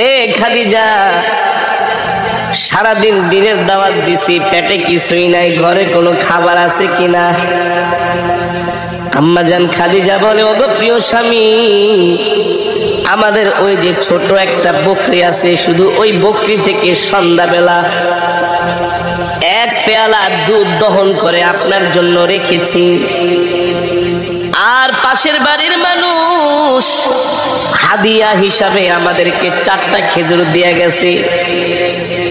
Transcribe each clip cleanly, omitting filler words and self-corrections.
এ খাদিজা, সারাদিন দিনের দাওয়াত দিছি, পেটে কিছুই নাই, ঘরে কোনো খাবার আছে কিনা? আম্মাজান খাদিজা বলে, ওগো প্রিয় স্বামী, আমাদের ওই যে ছোট একটা বকরি আছে, শুধু ওই বকরি থেকে সন্ধ্যাবেলা এক পেয়ালা দুধ দহন করে আপনার জন্য রেখেছি। আর পাশের বাড়ির মানুষ হাদিয়া হিসাবে আমাদেরকে 4টা খেজুর দিয়ে গেছে।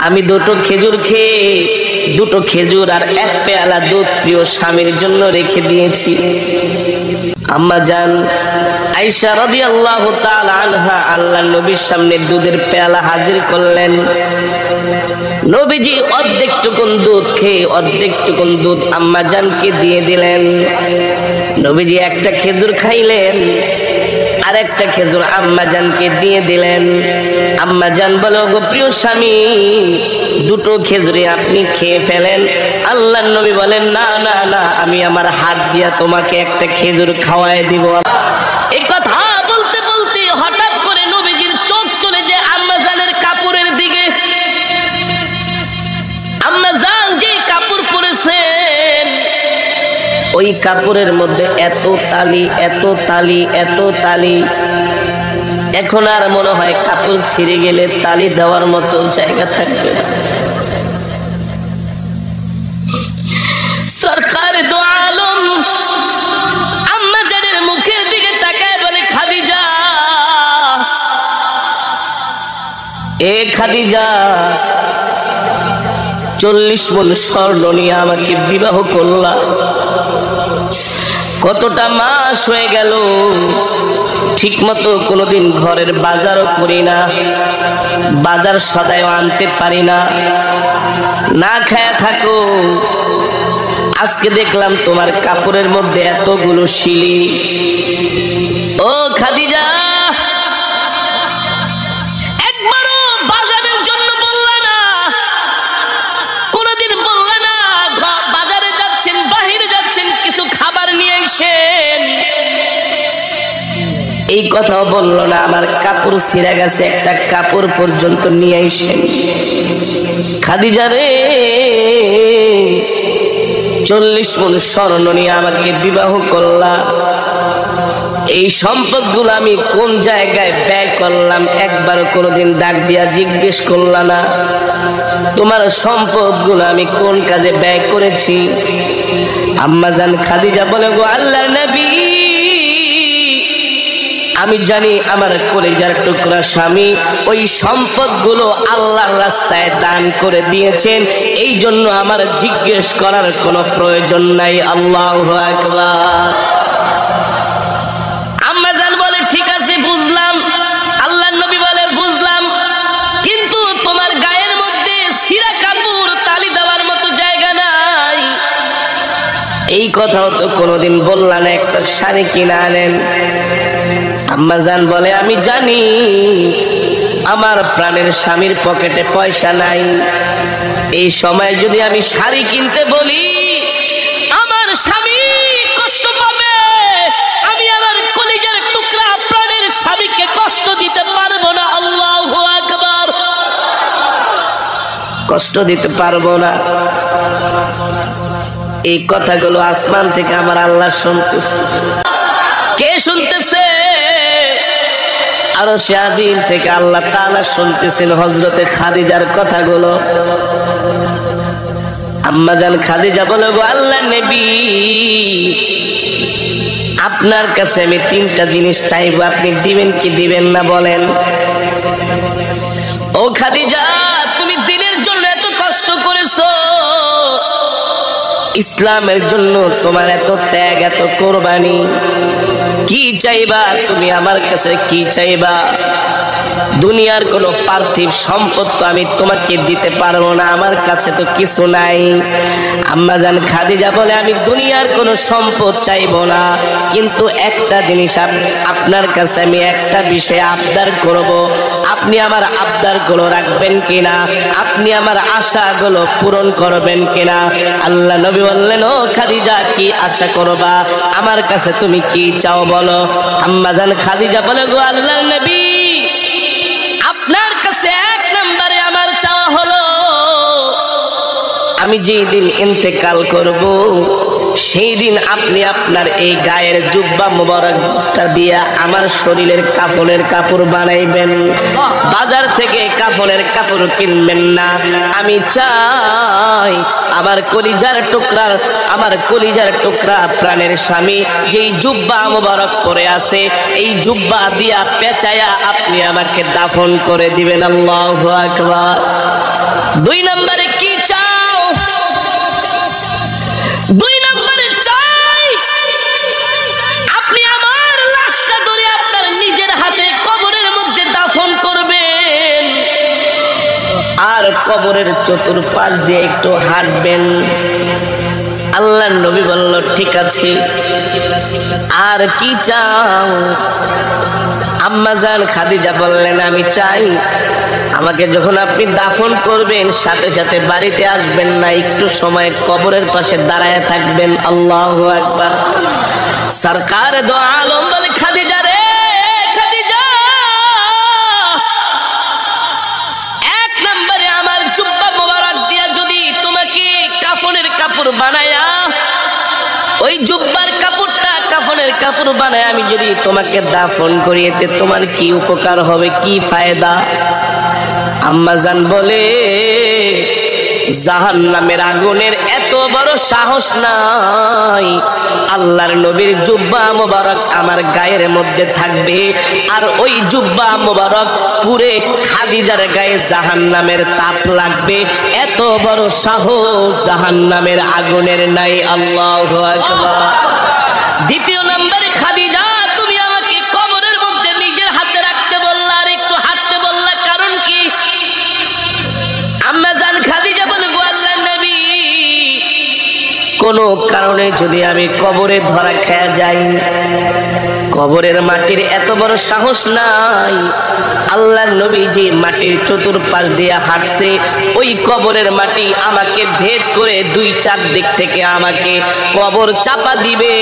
আমি 2টো খেজুর খেয়ে 2টো খেজুর আর এক পেয়ালা দুধ প্রিয় স্বামীর জন্য রেখে দিয়েছি। আম্মাজান আয়েশা রাদিয়াল্লাহু তাআলা আনহা আল্লাহর নবীর সামনে দুধের পেয়ালা হাজির করলেন। নবীজি অর্ধেকটুকুন দুধ খেয়ে অর্ধেকটুকুন দুধ আম্মাজানকে দিয়ে দিলেন। নবীজি একটা খেজুর খাইলেন, আর একটা খেজুর আম্মাজানকে দিয়ে দিলেন। আম্মাজান বলে, ওগো প্রিয় স্বামী, 2টো খেজুরে আপনি খেয়ে ফেলেন। আল্লাহর নবী বলেন, না না না, আমি আমার হাত দিয়া তোমাকে একটা খেজুর খাওয়ায় দিব। এই কথা বলতে বলতে হঠাৎ করে নবীজির চোখ চলে যায় আম্মাজানের কাপড়ের দিকে। আম্মাজান যে কাপড় পরেছেন, ওই কাপড়ের মধ্যে এত তালি, এত তালি, এত তালি, এখন আর মনে হয় কাপড় ছিঁড়ে গেলে তালি দেওয়ার মতো জায়গা থাকবে না। সরকার দো আলম আম্মাজানের মুখের দিকে তাকায় বলে, খাদিজা, এ খাদিজা, 40 মণ স্বর্ণ নিয়ে আমাকে বিবাহ করলা, কতটা মাস হয়ে গেল, ঠিক মতো কোনোদিন ঘরের বাজারও করি না, বাজার সদাইও আনতে পারি না, না খায়া থাকো। আজকে দেখলাম তোমার কাপড়ের মধ্যে এতগুলো শিলি। ও খাদিজা, একবারও বাজারের জন্য বললা না, কোনোদিন বললা না বাজারে যাচ্ছেন, বাহিরে যাচ্ছেন, কিছু খাবার নিয়ে আসেন, এই কথাও বললো না। আমার কাপড় ছিঁড়ে গেছে, একটা কাপড় পর্যন্ত নিয়ে আসেন। খাদিজা রে, 40 মণ স্বর্ণ নিয়ে আমাকে বিবাহ করলা, এই সম্পদগুলো আমি কোন জায়গায় ব্যয় করলাম একবারও কোনোদিন ডাক দিয়া জিজ্ঞেস করলা না। তোমার সম্পদগুলো আমি কোন কাজে ব্যয় করেছি? আম্মাজান খাদিজা বলে, গো আল্লাহর নবী, আমি জানি আমার কলিজার টুকরা স্বামী ওই সম্পদগুলো আল্লাহর রাস্তায় দান করে দিয়েছেন, এই জন্য আমার জিজ্ঞেস করার কোনো প্রয়োজন নাই। আল্লাহু আকবার। আম্মাজান বলে, ঠিক আছে, বুঝলাম। আল্লাহর নবী বলে, বুঝলাম, কিন্তু তোমার গায়ের মধ্যে ছিঁড়া কাপড় তালি দেওয়ার মতো জায়গা নাই, এই কথাও তো কোনোদিন বললা না, একটা শাড়ি কিনে আনেন। আম্মাজান বলে, আমি জানি আমার প্রাণের স্বামীর পকেটে পয়সা নাই, এই সময় যদি আমি শাড়ি কিনতে বলি আমার স্বামী কষ্ট পাবে, আমি আমার কলিজার টুকরা প্রাণের স্বামীকে কষ্ট দিতে পারবো না। আল্লাহু আকবার। কষ্ট দিতে পারবো না, এই কথাগুলো আসমান থেকে আমার আল্লাহ শুনতেছে। কে শুনতেছে? আরশে আজিম থেকে আল্লাহ তাআলা শুনতেছেন হযরতে খাদিজার কথাগুলো। আম্মাজান খাদিজা বলে, গো আল্লাহর নবী, আপনার কাছে আমি 3টা জিনিস চাইবো, আপনি দিবেন কি দিবেন না বলেন। ও খাদিজা, তুমি দিনের জন্য এত কষ্ট করেছো, ইসলামের জন্য তোমার এত ত্যাগ, এত কোরবানি, কি চাইবা তুমি আমার কাছে? কি চাইবা? দুনিয়ার কোনো পার্থিব সম্পদ তো আমি তোমাকে দিতে পারবো না, আমার কাছে তো কিছু নাই। আম্মাজান খাদিজা বলে, আমি দুনিয়ার কোনো সম্পদ চাইবো না, কিন্তু একটা জিনিস আপনার কাছে আমি একটা বিষয়ে আবদার করব, আপনি আমার আবদারগুলো রাখবেন কিনা, আপনি আমার আশাগুলো পূরণ করবেন কিনা। আল্লাহ নবী বললেন, ও খাদিজা, কি আশা করবা? আমার কাছে তুমি কি চাও বলো। আম্মাজান খাদিজা বলে, গো আল্লাহর নবী, আপনার আমি যেই দিন ইন্তেকাল করব সেই দিন আপনি আপনার এই গায়ের জুব্বা মুবারকটা দিয়া আমার শরীরের কাফনের কাপড় বানাইবেন। বাজার থেকে কাফনের কাপড় কিনবেন না। আমি চাই আমার কলিজার টুকরা প্রাণের স্বামী যেই জুব্বা মুবারক পরে আছে এই জুব্বা দিয়া পেঁচায়া আপনি আমাকে দাফন করে দিবেন। আল্লাহু আকবার। 2 নম্বরে কি চাও? 2 নম্বরে চাই আপনি আমার লাশটা ধরে আপনার নিজের হাতে কবরের মধ্যে দাফন করবেন আর কবরের চতুর্পাশ দিয়ে একটু হাঁটবেন। আল্লাহর নবী বলল ঠিক আছে। আর কি চাও? আম্মা জান খাদিজা বললেন আমি চাই আমাকে যখন আপনি দাফন করবেন সাথে সাথে বাড়িতে আসবেন না, একটু সময় কবরের পাশে দাঁড়ায় থাকবেন। আল্লাহু আকবার। সরকার দো আলম বলে খাদিজা রে খাদিজা, 1 নম্বরে আমার জুব্বা মোবারক দিয়া যদি তোমাকে কাফনের কাপড় বানায়া ওই জুব্বার কাপড়টা কাফনের কাপড় বানায় আমি যদি তোমাকে দাফন করিয়েতে তোমার কি উপকার হবে, কি ফায়দা? আম্মা জান বলে জাহান্নামের আগুনের এত বড় সাহস নাই। আল্লাহর নবীর জুব্বা মোবারক আমার গায়ের মধ্যে থাকবে আর ওই জুব্বা মোবারক পুরে খাদিজার গায়ে জাহান্নামের তাপ লাগবে, এত বড় সাহস জাহান্নামের আগুনের নাই। আল্লাহু আকবার। 2 নম্বরে খাদিজা তুমি আমাকে কবরের মধ্যে নিজের হাতে রাখতে বললা আর একটু হাঁটতে বললা, কারণ কি? আম্মা জান খাদিজা বলে গো আল্লাহর নবী কোনো কারণে যদি আমি কবরে ধরা খেয়ে যাই, কবরের মাটির এত বড় সাহস নাই। আল্লাহর নবী যে মাটির চতুর্পাশ দিয়ে হাঁটছে ওই কবরের মাটি আমাকে ভেদ করে 2-4 দিক থেকে আমাকে কবর চাপা দিবে।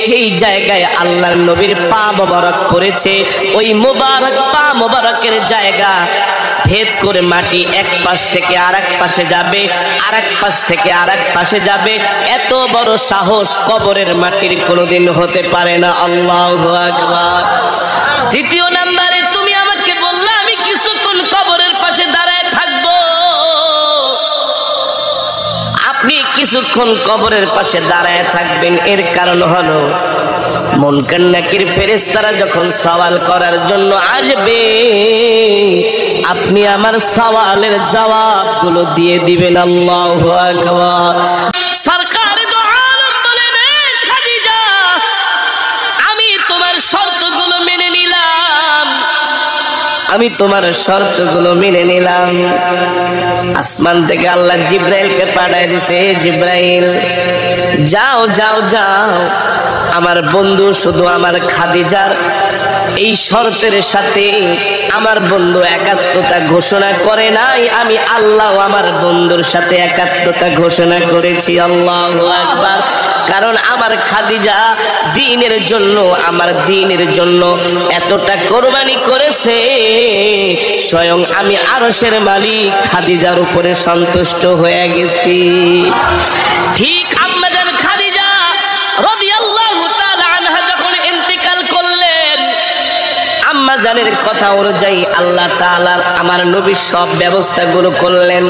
যেই জায়গায় আল্লাহর নবীর পা মোবারক পড়েছে ওই মোবারক পা মোবারকের জায়গা ভেদ করে মাটি এক পাশ থেকে আরেক পাশে যাবে, আরেক পাশ থেকে আরেক পাশে যাবে। এত বড় সাহস কবরের মাটির কোনোদিন হতে পারে না। আল্লাহু আকবার। 3 নম্বরে তুমি আমাকে বললে আমি কিছুক্ষণ কবরের পাশে দাঁড়ায় থাকবো। আপনি কিছুক্ষণ কবরের পাশে দাঁড়ায় থাকবেন এর কারণ হলো মুনকার নাকির ফেরেশতারা যখন সওয়াল করার জন্য আসবে আপনি আমার সওয়ালের জবাবগুলো দিয়ে দিবেন। আল্লাহু আকবার। সরকার দো আলম বলেন খাদিজা আমি তোমার শর্তগুলো মেনে নিলাম, আমি তোমার শর্তগুলো মেনে নিলাম। আসমান থেকে আল্লাহ জিব্রাইলকে পাঠায় দিয়েছে, জিব্রাইল যাও যাও যাও আমার বন্ধু শুধু আমার খাদিজার এই শর্তের সাথে আমার বন্ধু একাত্মতা ঘোষণা করে নাই, আমি আল্লাহ আমার বন্ধুর সাথে একাত্মতা ঘোষণা করেছি। আল্লাহু আকবার। কারণ আমার খাদিজা দ্বীনের জন্য আমার দ্বীনের জন্য এতটা কোরবানি করেছে স্বয়ং আমি আরশের মালিক খাদিজার উপরে সন্তুষ্ট হয়ে গেছি। ঠিক আম্মা জান খাদিজা রাদিয়াল্লাহু তাআলা আনহা যখন ইন্তেকাল করলেন আম্মা জানের কথা অনুযায়ী আল্লাহ তাআলা আমার নবী সব ব্যবস্থাগুলো করলেন।